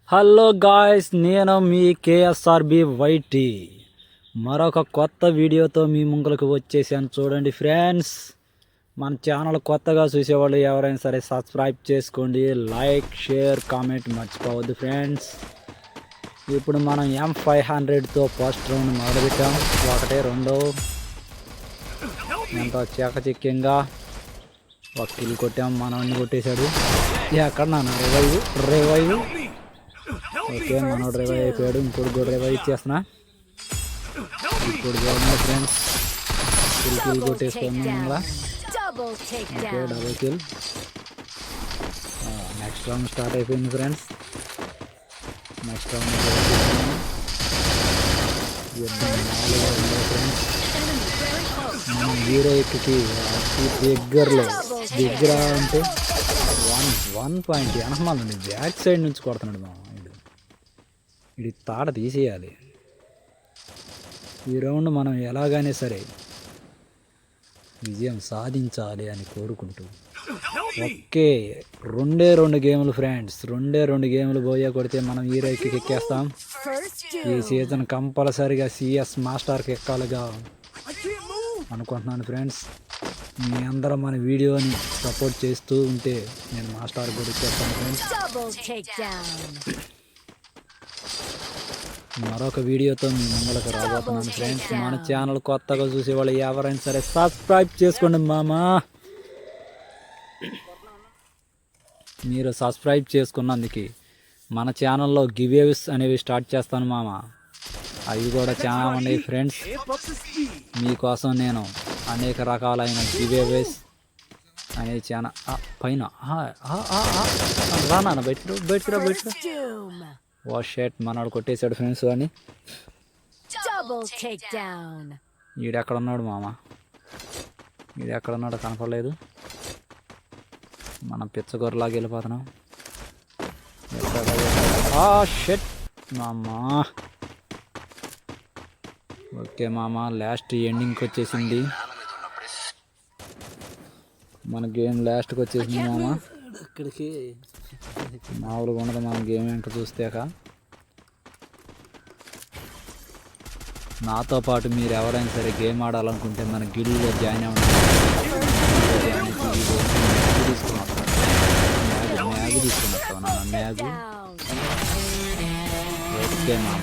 Hello guys, నేను మీ కేఎస్ఆర్బి YT మరొక కొత్త వీడియోతో మీ ముంగలకు వచ్చేసాను. చూడండి ఫ్రెండ్స్, మన ఛానల్ కొత్తగా చూసేవాళ్ళు ఎవరైనా సరే సబ్స్క్రైబ్ చేసుకోండి, లైక్ షేర్ కామెంట్ మర్చిపోవద్దు ఫ్రెండ్స్. ఇప్పుడు మనం M500తో ఫస్ట్ రౌండ్ మొదలుపెట్టాం. ఒకటి రెండో ఎంతో చాకచక్యంగా ఒక కిల్ కొట్టాం. మనల్ని కొట్టేశాడు. ఎక్కడ నాన్న రివైవ్. ఓకే, మనోడు రివైవ్ అయిపోయాడు. ఇంకోటి కూడా రివైవ్ ఇచ్చేస్తున్నా. ఇప్పుడు చూడండి ఫ్రెండ్స్, కిల్ కొట్టేసుకున్నాం మళ్ళా. Okay, double kill. Next round start అయిపోయింది ఫ్రెండ్స్. నెక్స్ట్ రౌండ్ ఫ్రెండ్స్, మనం హీరో ఎక్కి దగ్గర అంటే 1 పాయింట్ వెనకమాలండి. బ్యాక్ సైడ్ నుంచి కొడుతున్నాడు మా ఇది తాట తీసేయాలి. ఈ రౌండ్ మనం ఎలాగైనా సరే విజయం సాధించాలి అని కోరుకుంటూ, ఓకే, రెండు గేములు ఫ్రెండ్స్, రెండు గేములు పోయా కొడితే మనం హీరోకి ఎక్కేస్తాం. ఈ సీజన్ కంపల్సరిగా సిఎస్ మాస్టర్కి ఎక్కాలిగా అనుకుంటున్నాను ఫ్రెండ్స్. మీ అందరం మన వీడియోని సపోర్ట్ చేస్తూ ఉంటే నేను మాస్టర్ కూడా ఇచ్చేస్తాను ఫ్రెండ్స్. మరొక వీడియోతో మీ ముంగలకు రాబోతున్నాను ఫ్రెండ్స్. మన ఛానల్ కొత్తగా చూసేవాళ్ళు ఎవరైనా సరే సబ్స్క్రైబ్ చేసుకోండి మామా. మీరు సబ్స్క్రైబ్ చేసుకున్నందుకు మన ఛానల్లో గివేవ్స్ అనేవి స్టార్ట్ చేస్తాను మామ. అవి కూడా చాలా ఉన్నాయి ఫ్రెండ్స్. మీకోసం నేను అనేక రకాలైన గివేవ్స్ అనేవి చాలా పైన రానా బయటరా. ఓ షర్ట్ మనవాడు కొట్టేశాడు ఫ్రెండ్స్. అని ఈడెక్కడ ఉన్నాడు మామ? ఈడెక్కడ ఉన్నాడో కనపడలేదు. మనం పిచ్చగొర్రలాగా వెళ్ళిపోతున్నాం. షర్ట్ మామా. ఓకే మామ, లాస్ట్ ఎండింగ్కి వచ్చేసింది. మన గేమ్ లాస్ట్కి వచ్చేసింది మామ. ఇక్కడికి మామూలుగా ఉండదు మన గేమ్ వెంట చూస్తాక. నాతో పాటు మీరు ఎవరైనా సరే గేమ్ ఆడాలనుకుంటే మన గిల్డ్లో జాయిన్ అవ్వండి. మ్యాగ్ తీసుకుని వస్తావు నాన్న, మ్యాగ్. ఓకే మామ.